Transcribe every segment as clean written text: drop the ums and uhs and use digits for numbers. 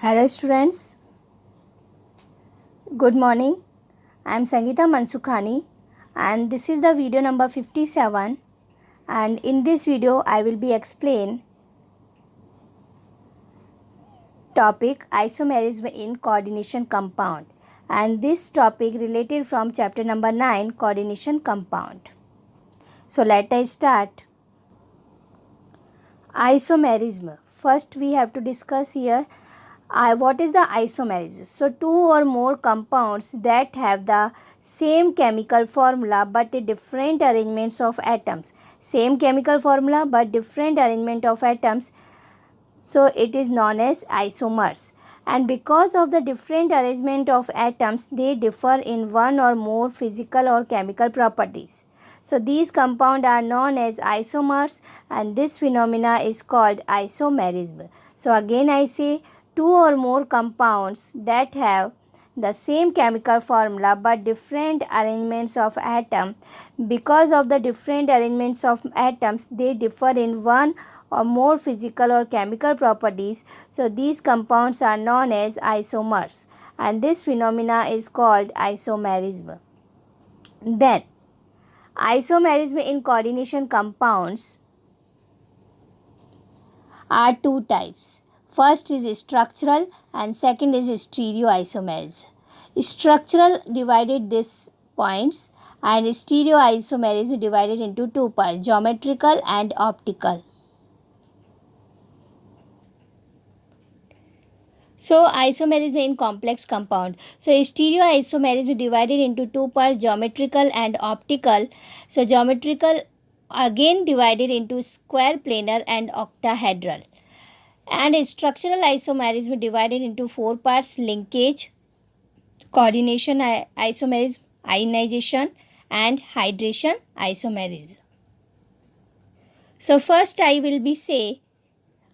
Hello students, good morning. I am Sangeeta Mansukhani and this is the video number 57, and in this video I will be explain topic isomerism in coordination compound, and this topic related from chapter number 9 coordination compound. So let us start. Isomerism. First we have to discuss here what is the isomerism. So two or more compounds that have the same chemical formula but different arrangements of atoms. Same chemical formula but different arrangement of atoms. So it is known as isomers. And because of the different arrangement of atoms, they differ in one or more physical or chemical properties. So these compounds are known as isomers, and this phenomena is called isomerism. So again I say, two or more compounds that have the same chemical formula but different arrangements of atom. Because of the different arrangements of atoms, they differ in one or more physical or chemical properties. So these compounds are known as isomers, and this phenomena is called isomerism. Then isomerism in coordination compounds are two types. First is structural and second is stereoisomerism. Structural divided these points, and stereoisomerism divided into two parts, geometrical and optical. So isomerism in complex compound. So stereoisomerism divided into two parts, geometrical and optical. So geometrical again divided into square, planar and octahedral. And structural isomerism divided into four parts, linkage, coordination isomerism, ionization and hydration isomerism. So first I will be say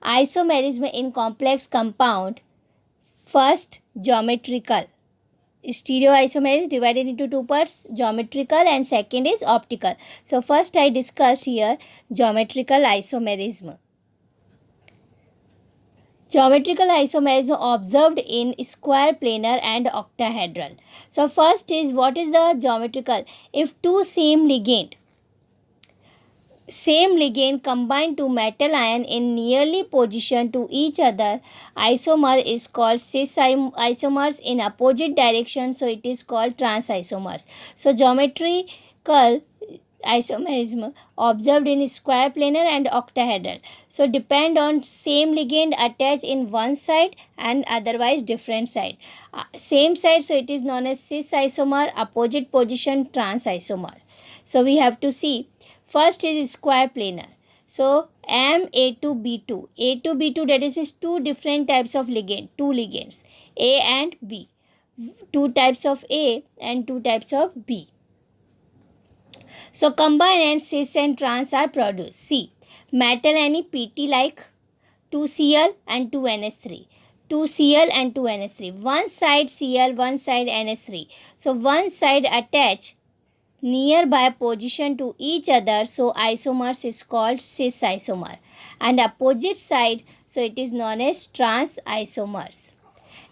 isomerism in complex compound. First, geometrical. Stereoisomerism divided into two parts, geometrical and second is optical. So first I discussed here geometrical isomerism. Geometrical isomerism observed in square, planar and octahedral. So first is, what is the geometrical? If two same ligand combine to metal ion in nearly position to each other, isomer is called cis isomers in opposite direction, so it is called trans isomers. So geometrical isomerism observed in square, planar and octahedral. So depend on same ligand attached in one side and otherwise different side. Same side, so it is known as cis isomer, opposite position trans isomer. So we have to see. First is square planar. So A2B2. A2B2, that is means two different types of ligand, two ligands, A and B. Two types of A and two types of B. So combine and cis and trans are produced. See, metal NePT like 2Cl and 2NH3. 2Cl and 2NH3. One side Cl, one side NH3. So one side attach nearby position to each other, so isomers is called cis isomer, and opposite side, so it is known as trans isomers.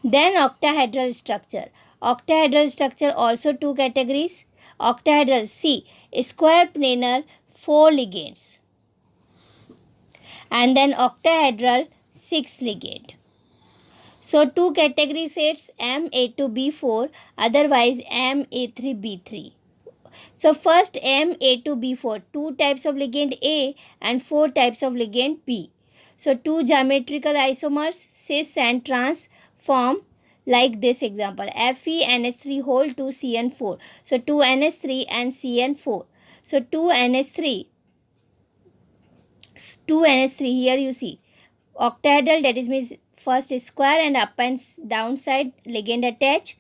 Then octahedral structure. Octahedral structure also two categories. Octahedral, C, square planar, four ligands, and then octahedral, six ligand. So two category sets, Ma2B4, otherwise Ma3B3. So first Ma2B4, two types of ligand A and four types of ligand B. So two geometrical isomers, cis and trans, form like this example, FeNH3 whole 2 CN4. So 2 NH3 and CN4. So 2 NH3 here you see octahedral, that is means first square and up and down side ligand attached.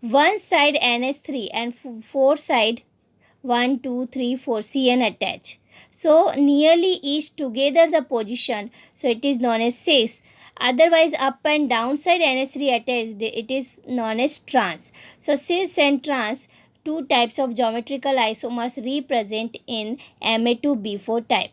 One side NH3 and four side 1, 2, 3, 4 CN attached. So nearly each together the position, so it is known as cis. Otherwise up and down side NH3 attached, it is known as trans. So cis and trans, two types of geometrical isomers represent in Ma2B4 type.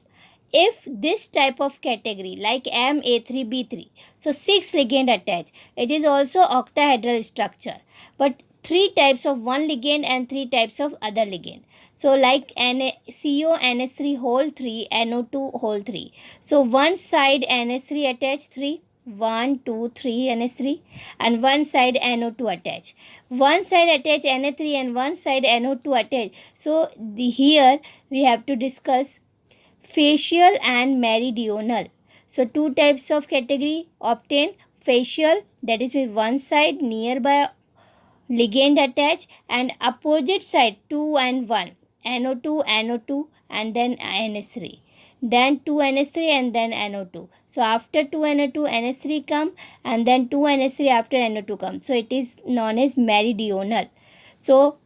if this type of category like Ma3B3, so 6 ligand attached, it is also octahedral structure, but 3 types of one ligand and 3 types of other ligand. So like CONH3 whole 3, NO2 whole 3. So one side NH3 attached 3, 1, 2, 3 NH3, and one side NO2 attached. One side attached NH3 and one side NO2 attached. So here we have to discuss facial and meridional. So two types of category obtained. Facial, that is with one side nearby ligand attached, and opposite side 2 and 1, NO2, NO2, and then NH3, then 2 NH3 and then NO2. So after 2 NO2 NH3 come, and then 2 NH3 after NO2 come. So it is known as meridional. So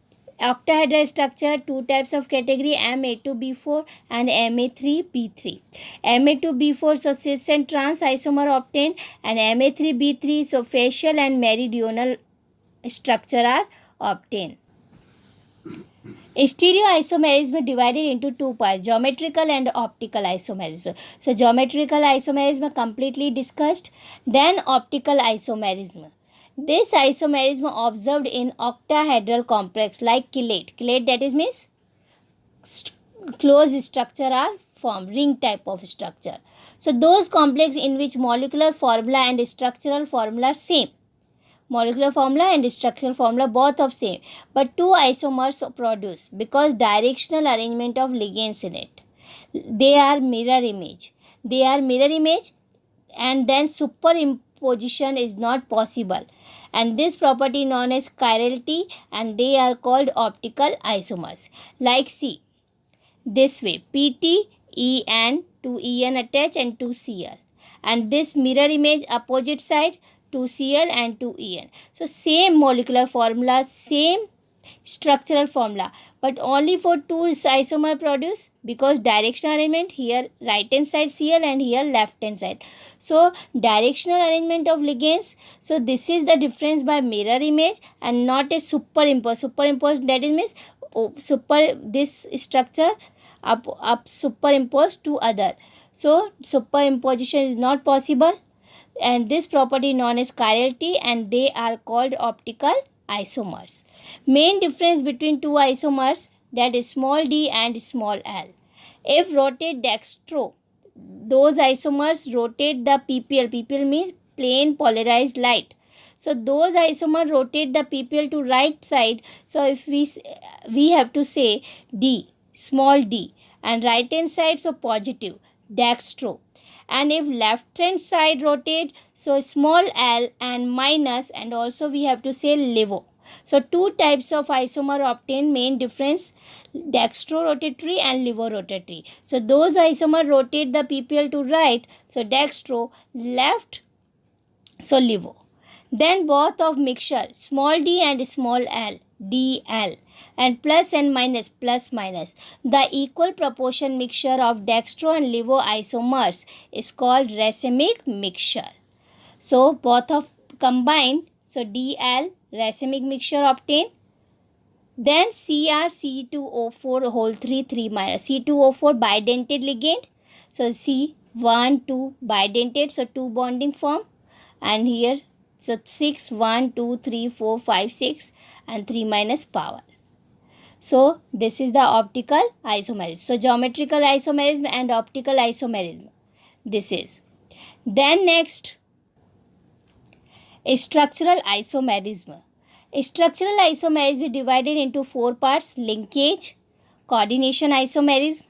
octahedral structure, two types of category, Ma2B4 and Ma3B3. Ma2B4, so cis and trans isomer obtained, and Ma3B3, so facial and meridional structure are obtained. Stereoisomerism divided into two parts, geometrical and optical isomerism. So geometrical isomerism completely discussed. Then optical isomerism. This isomerism observed in octahedral complex like chelate. Chelate, that is means closed structure are formed, ring type of structure. So those complex in which molecular formula and structural formula are same. Molecular formula and structural formula both of same, but two isomers produce because directional arrangement of ligands in it. They are mirror image. And then superimposition is not possible. And this property known as chirality, and they are called optical isomers. Like see, this way, PT, En, 2En attach and 2Cl. And this mirror image opposite side, 2Cl and 2En. So same molecular formula, same structural formula, but only for two isomer produce because directional arrangement, here right hand side Cl and here left hand side. So directional arrangement of ligands. So this is the difference by mirror image and not a superimpose. Superimpose, that is means this structure up superimposed to other. So superimposition is not possible, and this property known as chirality, and they are called optical isomers. Main difference between two isomers, that is small d and small l. If rotate dextro, those isomers rotate the PPL. PPL means plane polarized light. So those isomers rotate the PPL to right side. So if we have to say D, small d, and right hand side, so positive, dextro. And if left hand side rotate, so small l and minus, and also we have to say levo. So two types of isomer obtain. Main difference, dextro rotatory and levo rotatory. So those isomer rotate the PPL to right, so dextro, left, so levo. Then both of mixture, small d and small l, DL, and plus and minus, plus minus. The equal proportion mixture of dextro and levo isomers is called racemic mixture. So both of combined, so DL, racemic mixture obtained. Then CrC2O4 whole 3 minus, C2O4 bidentate ligand. So C1 2 bidentate, so 2 bonding form, and here so 6 1 2 3 4 5 6 and 3 minus power. So this is the optical isomerism. So geometrical isomerism and optical isomerism, this is. Then next, structural isomerism. Structural isomerism is divided into four parts: linkage, coordination isomerism,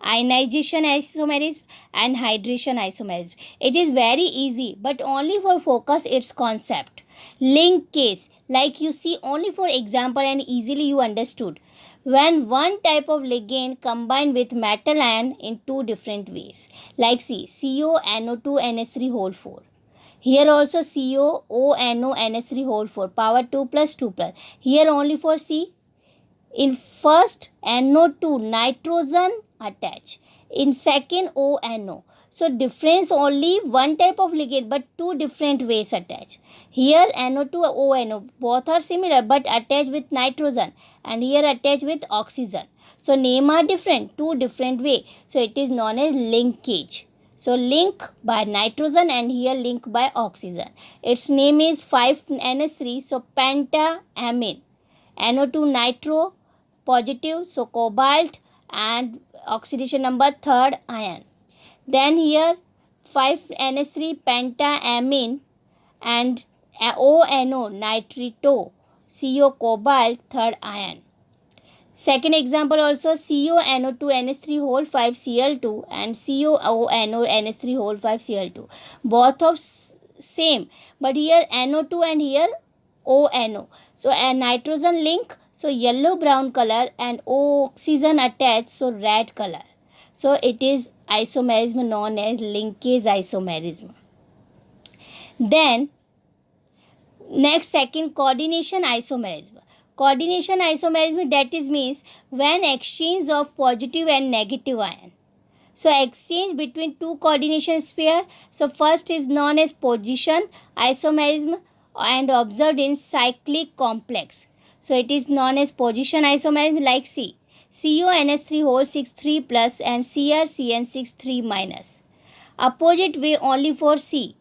ionization isomerism, and hydration isomerism. It is very easy, but only for focus its concept. Linkage, like you see only for example and easily you understood. When one type of ligand combine with metal ion in two different ways. Like see, CONO2 NH3 whole 4. Here also COONO NH3 whole 4, power 2 plus 2 plus. Here only for C. In first NO2 nitrogen attach. In second ONO. So difference only one type of ligand but two different ways attached. Here NO2 ONO both are similar but attached with nitrogen, and here attached with oxygen. So name are different, two different way. So it is known as linkage. So link by nitrogen and here link by oxygen. Its name is 5NH3, so pentamine. NO2 nitro positive, so cobalt, and oxidation number third ion. Then here 5NH3 pentamine and ONO nitrito, CO cobalt third ion. Second example also CONO2NH3 whole 5 Cl2 and COONO NH3 whole 5 Cl2. Both of same, but here NO2 and here ONO. So a nitrogen link, so yellow brown color, and oxygen attached, so red color. So it is isomerism known as linkage isomerism. Then next, second, coordination isomerism. Coordination isomerism, that is means when exchange of positive and negative ion. So exchange between two coordination pair. So first is known as position isomerism and observed in cyclic complex. So it is known as position isomerism, like C. CONH3 whole 6 3 plus and CrCN6 3 minus. Opposite way only for C.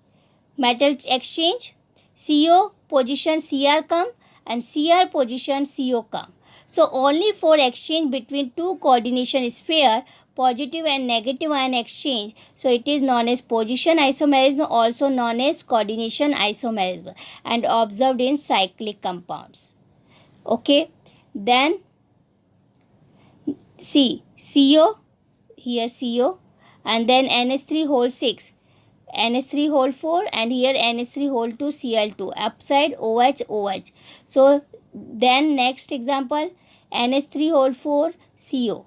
Metal exchange, CO position Cr come and Cr position CO come. So only for exchange between two coordination sphere, positive and negative ion exchange. So it is known as position isomerism, also known as coordination isomerism, and observed in cyclic compounds. Okay, then C, CO, here CO, and then NH3 whole 6. NH3 whole 4 and here NH3 whole 2 Cl2, upside OH OH. So then next example, NH3 whole 4 CO.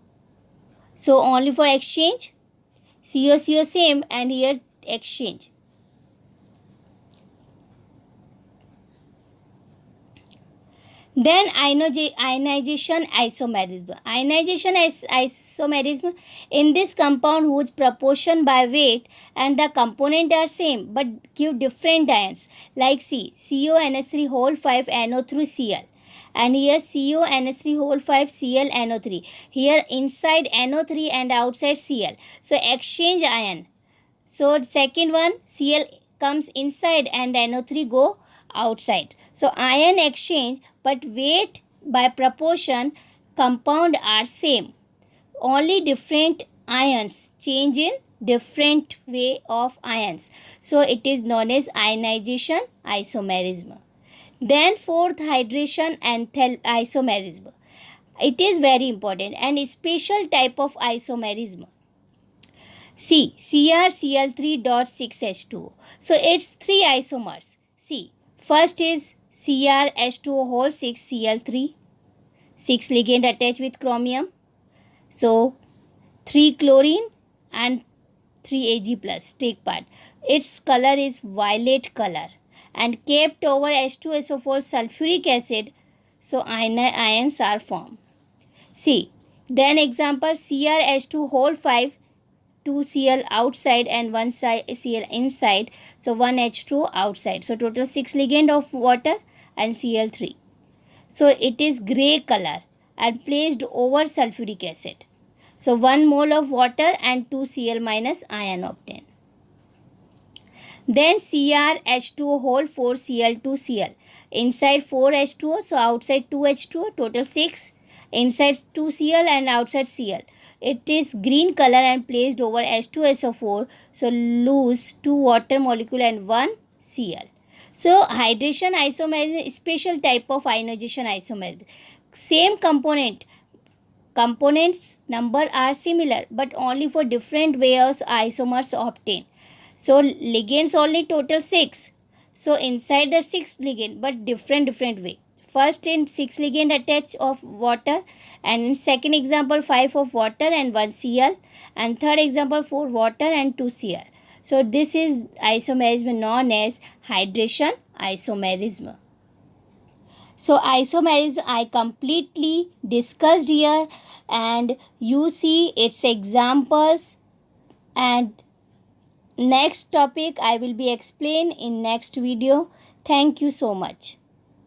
So only for exchange, CO CO same, and here exchange. Then ionization isomerism. Ionization isomerism, in this compound whose proportion by weight and the component are same but give different ions, like C, CONH3 whole 5 NO3 Cl, and here CONH3 whole 5 Cl NO3. Here inside NO3 and outside Cl. So exchange ion. So second one, Cl comes inside and NO3 go outside. So ion exchange, but weight by proportion compound are same. Only different ions change in different way of ions. So it is known as ionization isomerism. Then fourth, hydration and isomerism. It is very important and a special type of isomerism. C, CrCl3.6H2O. So it's three isomers. C, first is CrH2O whole 6 Cl3, 6 ligand attached with chromium. So 3 chlorine and 3 Ag plus, take part. Its color is violet color and kept over H2SO4 sulfuric acid, so ions are formed. C, then example CrH2 whole 5, 2 Cl outside and 1 Cl inside, so 1 H2 outside. So total 6 ligand of water and Cl3. So it is grey color and placed over sulfuric acid. So 1 mole of water and 2 Cl minus ion obtained. Then CrH2O whole 4 Cl2 Cl. Inside 4 H2O, so outside 2 H2O, total 6. Inside 2 Cl and outside Cl. It is green color and placed over H2SO4, so lose 2 water molecule and 1 Cl. So hydration isomerism is special type of ionization isomerism. Same components number are similar but only for different ways isomers obtained. So ligands only total 6. So inside the 6 ligand but different way. First in 6 ligand attached of water, and in second example 5 of water and 1 Cl, and third example 4 water and 2 Cl. So this is isomerism known as hydration isomerism. So isomerism I completely discussed here, and you see its examples and Next topic I will be explain in next video. Thank you so much.